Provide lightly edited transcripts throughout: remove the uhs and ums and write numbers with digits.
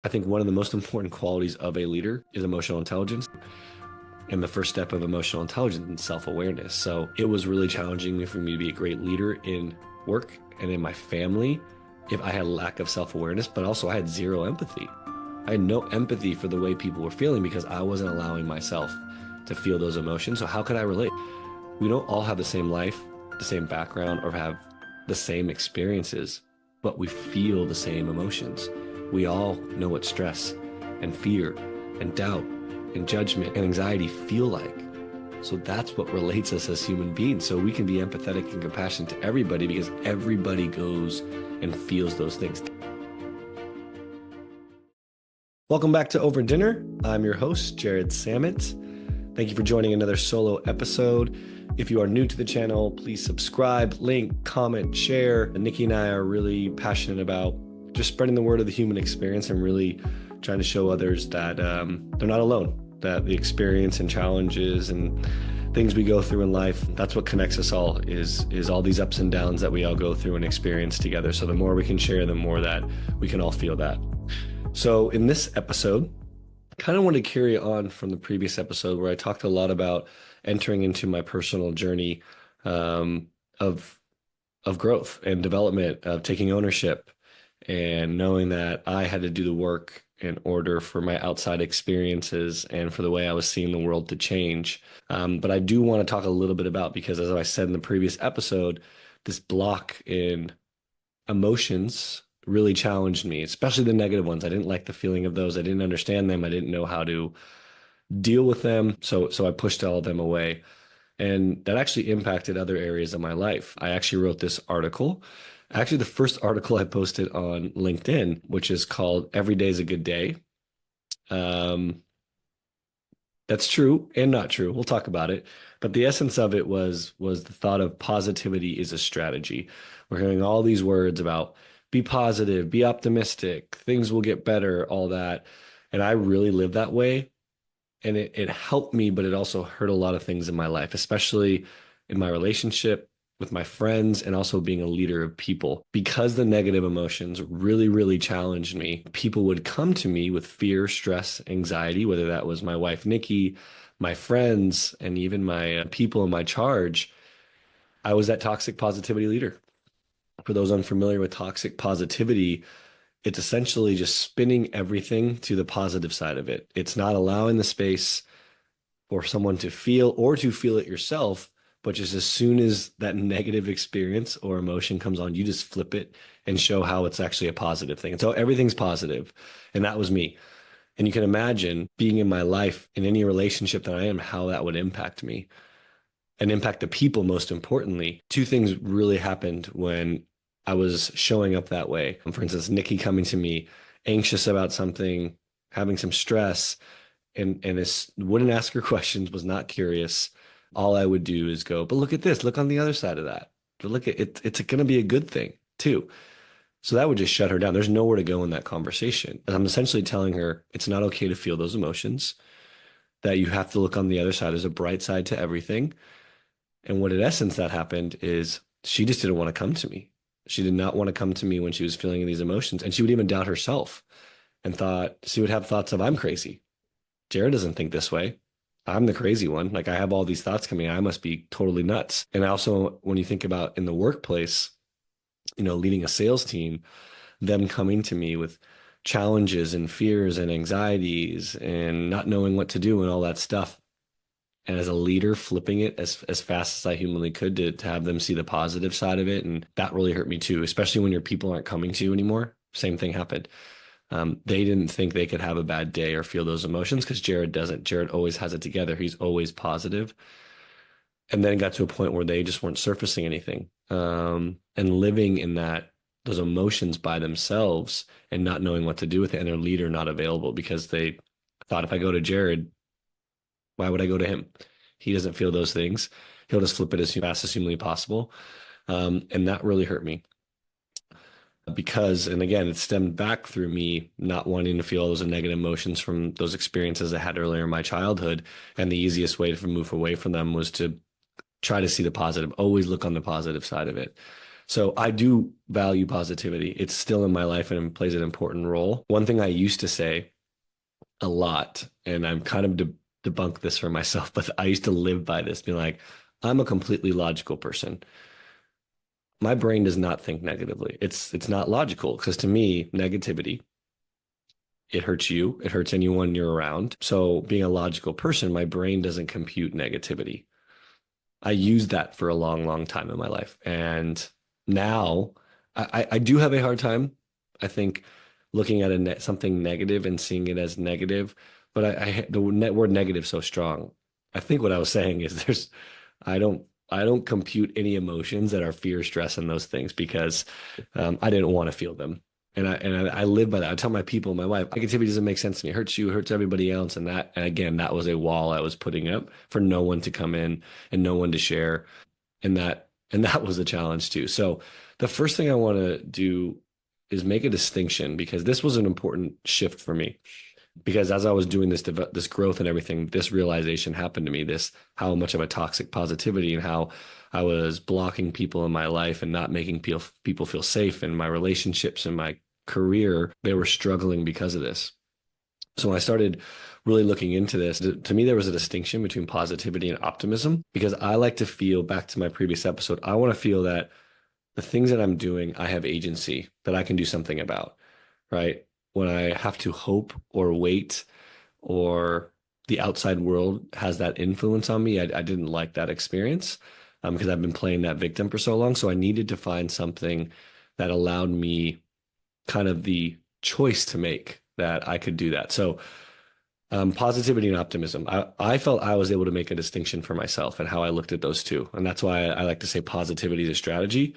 I think one of the most important qualities of a leader is emotional intelligence. And the first step of emotional intelligence is self-awareness. So it was really challenging for me to be a great leader in work and in my family if I had a lack of self-awareness, but also I had zero empathy. I had no empathy for the way people were feeling because I wasn't allowing myself to feel those emotions. So how could I relate? We don't all have the same life, the same background, or have the same experiences, but we feel the same emotions. We all know what stress and fear and doubt and judgment and anxiety feel like. So that's what relates us as human beings. So we can be empathetic and compassionate to everybody because everybody goes and feels those things. Welcome back to Over Dinner. I'm your host, Jarrod Sammet. Thank you for joining another solo episode. If you are new to the channel, please subscribe, link, comment, share. Nikki and I are really passionate about just spreading the word of the human experience and really trying to show others that they're not alone, that the experience and challenges and things we go through in life, that's what connects us all, is all these ups and downs that we all go through and experience together. So the more we can share, the more that we can all feel that. So in this episode, I kind of want to carry on from the previous episode where I talked a lot about entering into my personal journey of growth and development, of taking ownership and knowing that I had to do the work in order for my outside experiences and for the way I was seeing the world to change. But I do want to talk a little bit about, because as I said in the previous episode, this block in emotions really challenged me, especially the negative ones. I didn't like the feeling of those. I didn't understand them. I didn't know how to deal with them. So I pushed all of them away. And that actually impacted other areas of my life. I actually wrote this article. Actually, the first article I posted on LinkedIn, which is called Every Day is a Good Day. That's true and not true. We'll talk about it. But the essence of it was the thought of positivity is a strategy. We're hearing all these words about be positive, be optimistic, things will get better, all that. And I really live that way. And it helped me, but it also hurt a lot of things in my life, especially in my relationship with my friends and also being a leader of people. Because the negative emotions really, really challenged me, people would come to me with fear, stress, anxiety, whether that was my wife, Nikki, my friends, and even my people in my charge. I was that toxic positivity leader. For those unfamiliar with toxic positivity, it's essentially just spinning everything to the positive side of it. It's not allowing the space for someone to feel or to feel it yourself, but just as soon as that negative experience or emotion comes on, you just flip it and show how it's actually a positive thing. And so everything's positive. And that was me. And you can imagine being in my life in any relationship that I am, how that would impact me and impact the people, most importantly. Two things really happened when I was showing up that way. For instance, Nikki coming to me anxious about something, having some stress, and this wouldn't ask her questions, was not curious. All I would do is go, but look at this, look on the other side of that. But look at it, it's going to be a good thing too. So that would just shut her down. There's nowhere to go in that conversation. And I'm essentially telling her it's not okay to feel those emotions, that you have to look on the other side. There's a bright side to everything. And what in essence that happened is she just didn't want to come to me. She did not want to come to me when she was feeling these emotions. And she would even doubt herself and thought she would have thoughts of, I'm crazy. Jarrod doesn't think this way. I'm the crazy one. Like I have all these thoughts coming. I must be totally nuts. And also when you think about in the workplace, leading a sales team, them coming to me with challenges and fears and anxieties and not knowing what to do and all that stuff. And as a leader, flipping it as fast as I humanly could to have them see the positive side of it. And that really hurt me too, especially when your people aren't coming to you anymore. Same thing happened. They didn't think they could have a bad day or feel those emotions because Jarrod doesn't. Jarrod always has it together. He's always positive. And then it got to a point where they just weren't surfacing anything and living in those emotions by themselves and not knowing what to do with it, and their leader not available because they thought, if I go to Jarrod, why would I go to him? He doesn't feel those things. He'll just flip it as fast as humanly possible. And that really hurt me because, and again, it stemmed back through me not wanting to feel those negative emotions from those experiences I had earlier in my childhood. And the easiest way to move away from them was to try to see the positive, always look on the positive side of it. So I do value positivity. It's still in my life and plays an important role. One thing I used to say a lot, and I'm kind of debunk this for myself, but I used to live by this, being like, I'm a completely logical person. My brain does not think negatively. It's not logical because to me, negativity, it hurts you, it hurts anyone you're around. So being a logical person, my brain doesn't compute negativity. I used that for a long, long time in my life. And now I do have a hard time, I think, looking at something negative and seeing it as negative. But the word negative so strong. I think what I was saying is I don't, I don't compute any emotions that are fear, stress, and those things because I didn't want to feel them. And I live by that. I tell my people, my wife, negativity doesn't make sense to me. It hurts you, it hurts everybody else. And again, that was a wall I was putting up for no one to come in and no one to share. And that was a challenge too. So the first thing I want to do is make a distinction because this was an important shift for me. Because as I was doing this growth and everything, this realization happened to me, this how much of a toxic positivity and how I was blocking people in my life and not making people feel safe in my relationships and my career. They were struggling because of this. So when I started really looking into this, to me, there was a distinction between positivity and optimism because I like to feel back to my previous episode. I want to feel that the things that I'm doing, I have agency that I can do something about, right? When I have to hope or wait or the outside world has that influence on me, I didn't like that experience because I've been playing that victim for so long. So I needed to find something that allowed me kind of the choice to make that I could do that. So positivity and optimism. I felt I was able to make a distinction for myself and how I looked at those two. And that's why I like to say positivity is a strategy.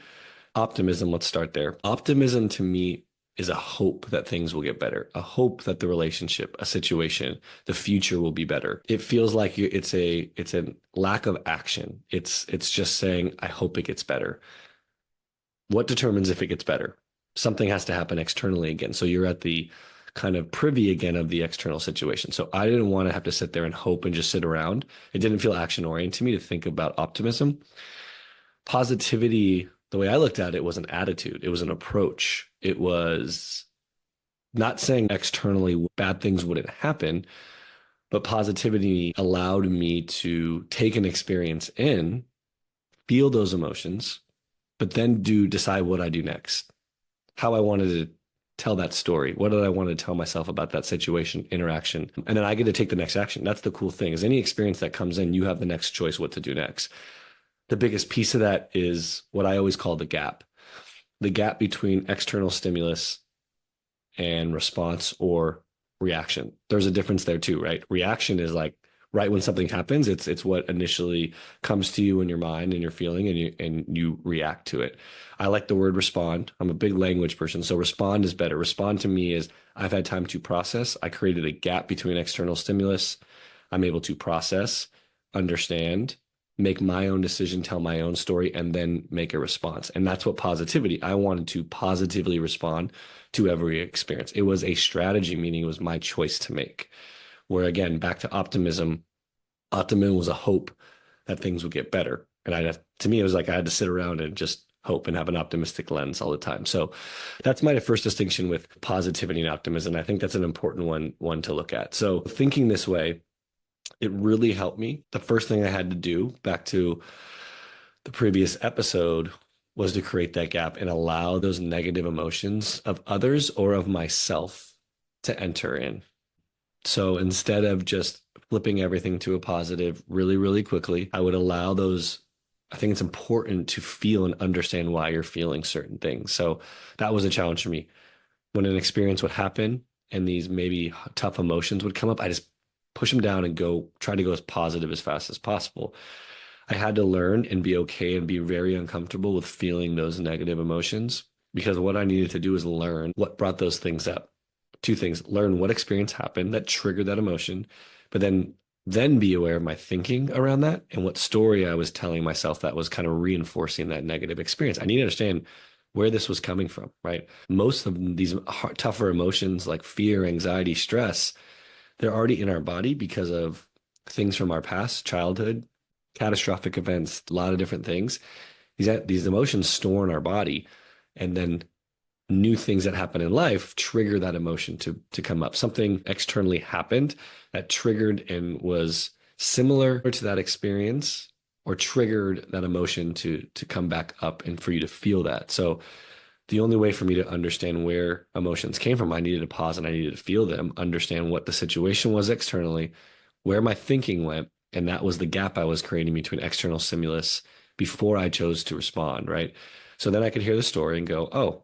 Optimism, let's start there. Optimism to me is a hope that things will get better, a hope that the relationship, a situation, the future will be better. It feels like it's a lack of action. It's just saying, I hope it gets better. What determines if it gets better? Something has to happen externally again. So you're at the kind of privy again of the external situation. So I didn't want to have to sit there and hope and just sit around. It didn't feel action oriented to me to think about optimism. Positivity, the way I looked at it was an attitude, it was an approach. It was not saying externally bad things wouldn't happen, but positivity allowed me to take an experience in, feel those emotions, but then decide what I do next, how I wanted to tell that story. What did I want to tell myself about that situation, interaction? And then I get to take the next action. That's the cool thing is any experience that comes in, you have the next choice what to do next. The biggest piece of that is what I always call the gap between external stimulus and response or reaction. There's a difference there too, right? Reaction is like right when something happens, it's what initially comes to you in your mind and your feeling and you react to it. I like the word respond. I'm a big language person, so respond is better. Respond to me is I've had time to process. I created a gap between external stimulus. I'm able to process, understand, make my own decision, tell my own story, and then make a response. And that's what positivity, I wanted to positively respond to every experience. It was a strategy, meaning it was my choice to make. Where again, back to optimism, optimism was a hope that things would get better. And to me, it was like I had to sit around and just hope and have an optimistic lens all the time. So that's my first distinction with positivity and optimism. I think that's an important one to look at. So thinking this way, it really helped me. The first thing I had to do, back to the previous episode, was to create that gap and allow those negative emotions of others or of myself to enter in. So instead of just flipping everything to a positive really, really quickly, I would allow those. I think it's important to feel and understand why you're feeling certain things. So that was a challenge for me. When an experience would happen and these maybe tough emotions would come up, I just push them down and try to go as positive as fast as possible. I had to learn and be okay and be very uncomfortable with feeling those negative emotions because what I needed to do is learn what brought those things up. Two things: learn what experience happened that triggered that emotion, but then be aware of my thinking around that and what story I was telling myself that was kind of reinforcing that negative experience. I need to understand where this was coming from, right? Most of these tougher emotions like fear, anxiety, stress, they're already in our body because of things from our past, childhood, catastrophic events, a lot of different things. These emotions store in our body, and then new things that happen in life trigger that emotion to come up. Something externally happened that triggered and was similar to that experience or triggered that emotion to come back up and for you to feel that. So the only way for me to understand where emotions came from, I needed to pause and I needed to feel them, understand what the situation was externally, where my thinking went, and that was the gap I was creating between external stimulus before I chose to respond, right? So then I could hear the story and go, oh,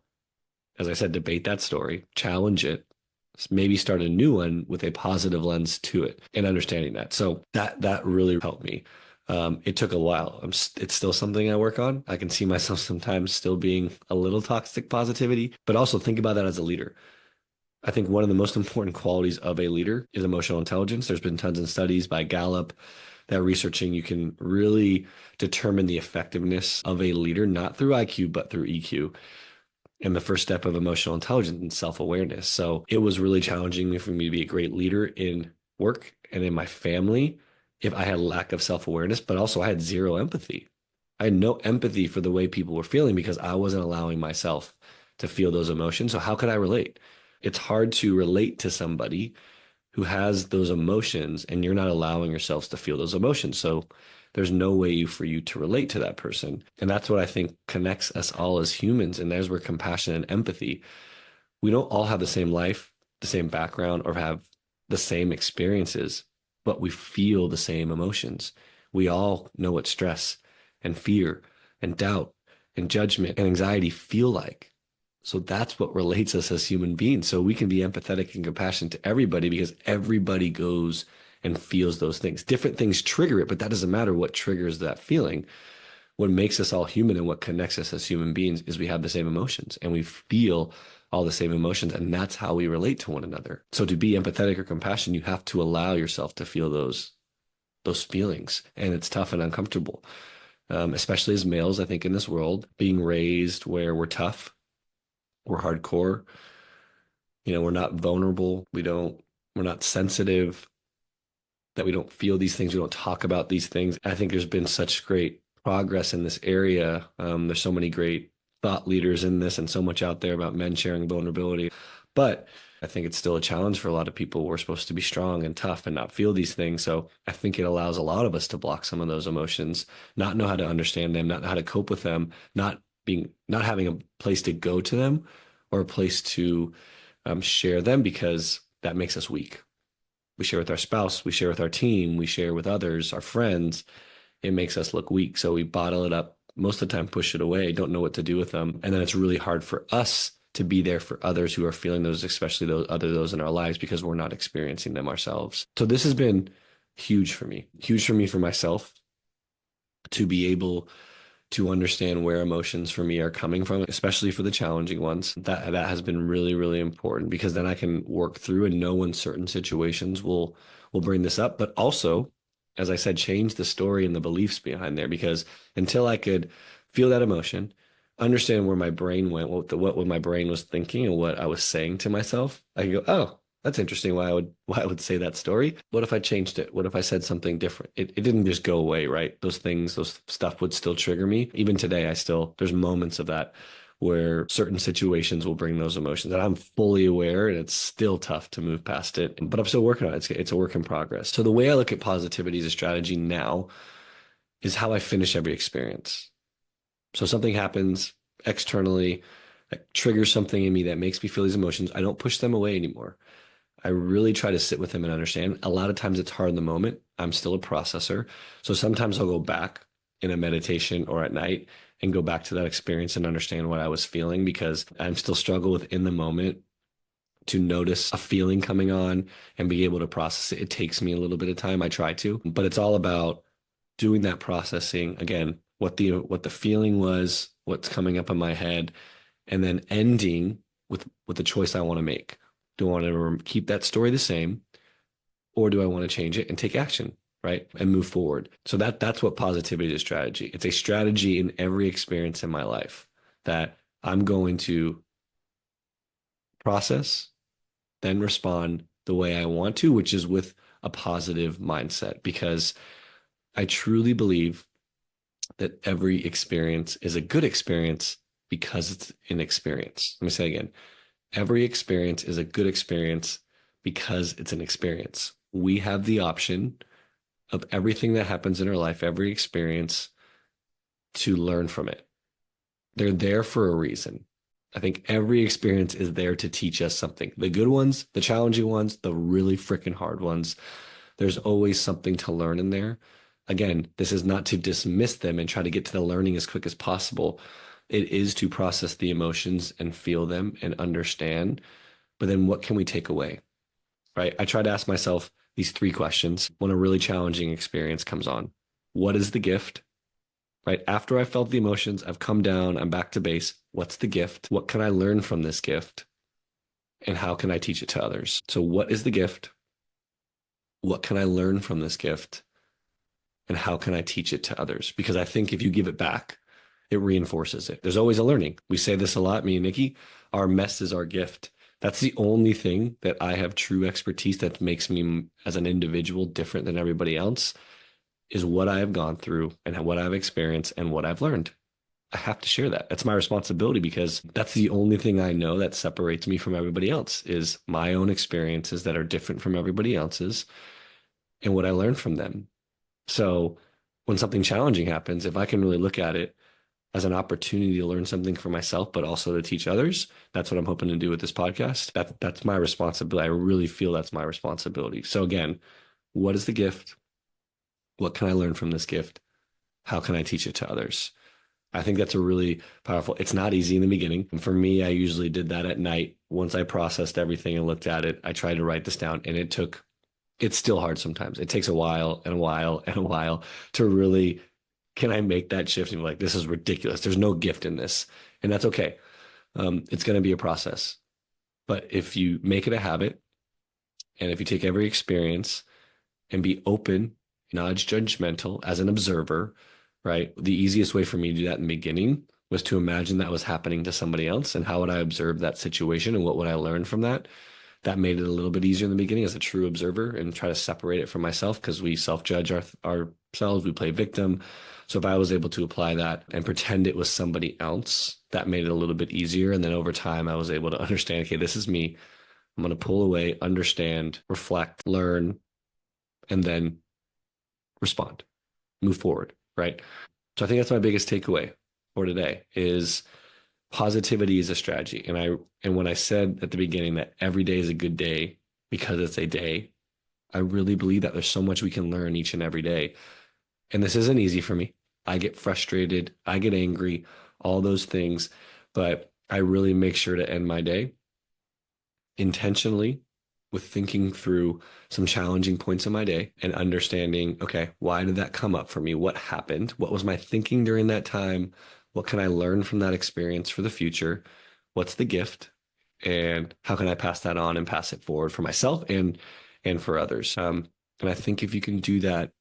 as I said, debate that story, challenge it, maybe start a new one with a positive lens to it and understanding that. So that really helped me. It took a while. It's still something I work on. I can see myself sometimes still being a little toxic positivity, but also think about that as a leader. I think one of the most important qualities of a leader is emotional intelligence. There's been tons of studies by Gallup that researching you can really determine the effectiveness of a leader, not through IQ, but through EQ and the first step of emotional intelligence and self-awareness. So it was really challenging for me to be a great leader in work and in my family if I had a lack of self-awareness, but also I had zero empathy. I had no empathy for the way people were feeling because I wasn't allowing myself to feel those emotions. So how could I relate? It's hard to relate to somebody who has those emotions and you're not allowing yourselves to feel those emotions. So there's no way for you to relate to that person. And that's what I think connects us all as humans. And there's where compassion and empathy, we don't all have the same life, the same background, or have the same experiences, but we feel the same emotions. We all know what stress and fear and doubt and judgment and anxiety feel like. So that's what relates us as human beings. So we can be empathetic and compassionate to everybody because everybody goes and feels those things. Different things trigger it, but that doesn't matter what triggers that feeling. What makes us all human and what connects us as human beings is we have the same emotions and we feel all the same emotions, and that's how we relate to one another. So to be empathetic or compassionate, you have to allow yourself to feel those feelings, and it's tough and uncomfortable. Especially as males, I think in this world, being raised where we're tough, we're hardcore, we're not vulnerable, we're not sensitive, that we don't feel these things, we don't talk about these things. I think there's been such great progress in this area. There's so many great thought leaders in this and so much out there about men sharing vulnerability. But I think it's still a challenge for a lot of people. We're supposed to be strong and tough and not feel these things. So I think it allows a lot of us to block some of those emotions, not know how to understand them, not know how to cope with them, not having a place to go to them or a place to share them because that makes us weak. We share with our spouse, we share with our team, we share with others, our friends. It makes us look weak. So we bottle it up, most of the time push it away, don't know what to do with them. And then it's really hard for us to be there for others who are feeling those, especially those in our lives, because we're not experiencing them ourselves. So this has been huge for me for myself to be able to understand where emotions for me are coming from, especially for the challenging ones. That has been really, really important because then I can work through and know when certain situations will bring this up, but also, as I said, change the story and the beliefs behind there because until I could feel that emotion, understand where my brain went, what my brain was thinking and what I was saying to myself, I could go, oh, that's interesting why I would say that story. What if I changed it? What if I said something different? It didn't just go away, right? Those stuff would still trigger me. Even today, there's moments of that where certain situations will bring those emotions and I'm fully aware and it's still tough to move past it, but I'm still working on it. It's a work in progress. So the way I look at positivity as a strategy now is how I finish every experience. So something happens externally that triggers something in me that makes me feel these emotions. I don't push them away anymore. I really try to sit with them and understand. A lot of times it's hard in the moment. I'm still a processor. So sometimes I'll go back in a meditation or at night and go back to that experience and understand what I was feeling because I'm still struggle with in the moment to notice a feeling coming on and be able to process it. It takes me a little bit of time. I try to, but it's all about doing that processing again, what the feeling was, what's coming up in my head, and then ending with the choice I want to make. Do I want to keep that story the same, or do I want to change it and take action, right? And move forward. So that's what positivity is a strategy. It's a strategy in every experience in my life that I'm going to process, then respond the way I want to, which is with a positive mindset, because I truly believe that every experience is a good experience because it's an experience. Let me say it again. Every experience is a good experience because it's an experience. We have the option of everything that happens in our life, every experience, to learn from it. They're there for a reason. I think every experience is there to teach us something. The good ones, the challenging ones, the really freaking hard ones. There's always something to learn in there. Again, this is not to dismiss them and try to get to the learning as quick as possible. It is to process the emotions and feel them and understand. But then what can we take away? Right? I try to ask myself these three questions when a really challenging experience comes on. What is the gift? Right? After I felt the emotions, I've come down, I'm back to base. What's the gift? What can I learn from this gift? And how can I teach it to others? So what is the gift? What can I learn from this gift? And how can I teach it to others? Because I think if you give it back, it reinforces it. There's always a learning. We say this a lot, me and Nikki, our mess is our gift. That's the only thing that I have true expertise that makes me as an individual different than everybody else is what I have gone through and what I've experienced and what I've learned. I have to share that. That's my responsibility because that's the only thing I know that separates me from everybody else is my own experiences that are different from everybody else's and what I learned from them. So when something challenging happens, if I can really look at it as an opportunity to learn something for myself, but also to teach others, that's what I'm hoping to do with this podcast. That's my responsibility. I really feel that's my responsibility. So again, what is the gift? What can I learn from this gift? How can I teach it to others? I think that's a really powerful, it's not easy in the beginning. And for me, I usually did that at night. Once I processed everything and looked at it, I tried to write this down and it's still hard sometimes. It takes a while and a while and a while to really, can I make that shift and be like, this is ridiculous. There's no gift in this. And that's okay. It's going to be a process. But if you make it a habit and if you take every experience and be open, not judgmental as an observer, right? The easiest way for me to do that in the beginning was to imagine that was happening to somebody else and how would I observe that situation and what would I learn from that? That made it a little bit easier in the beginning as a true observer and try to separate it from myself because we self-judge ourselves, we play victim. So if I was able to apply that and pretend it was somebody else, that made it a little bit easier. And then over time, I was able to understand, okay, this is me. I'm going to pull away, understand, reflect, learn, and then respond, move forward, right? So I think that's my biggest takeaway for today is positivity is a strategy. And when I said at the beginning that every day is a good day because it's a day, I really believe that there's so much we can learn each and every day. And this isn't easy for me. I get frustrated, I get angry, all those things, but I really make sure to end my day intentionally with thinking through some challenging points in my day and understanding, okay, why did that come up for me? What happened? What was my thinking during that time? What can I learn from that experience for the future? What's the gift? And how can I pass that on and pass it forward for myself and for others? And I think if you can do that,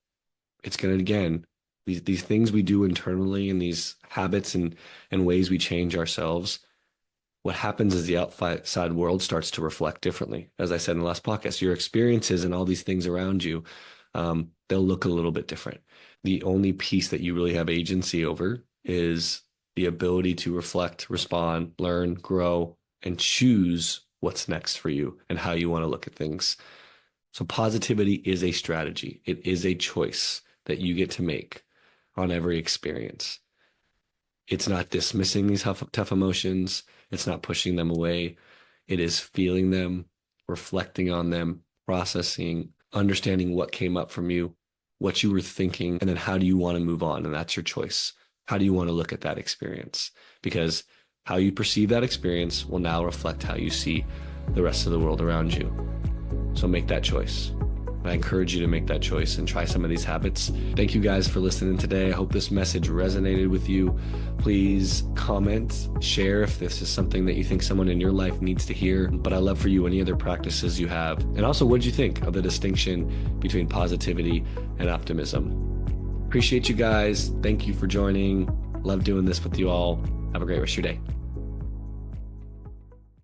it's going to, again, these things we do internally and these habits and ways we change ourselves, what happens is the outside world starts to reflect differently. As I said in the last podcast, your experiences and all these things around you, they'll look a little bit different. The only piece that you really have agency over is the ability to reflect, respond, learn, grow, and choose what's next for you and how you want to look at things. So positivity is a strategy. It is a choice that you get to make on every experience. It's not dismissing these tough emotions. It's not pushing them away. It is feeling them, reflecting on them, processing, understanding what came up from you, what you were thinking, and then how do you want to move on? And that's your choice. How do you want to look at that experience? Because how you perceive that experience will now reflect how you see the rest of the world around you. So make that choice. I encourage you to make that choice and try some of these habits. Thank you guys for listening today. I hope this message resonated with you. Please comment, share if this is something that you think someone in your life needs to hear. But I'd love for you, any other practices you have. And also, what did you think of the distinction between positivity and optimism? Appreciate you guys. Thank you for joining. Love doing this with you all. Have a great rest of your day.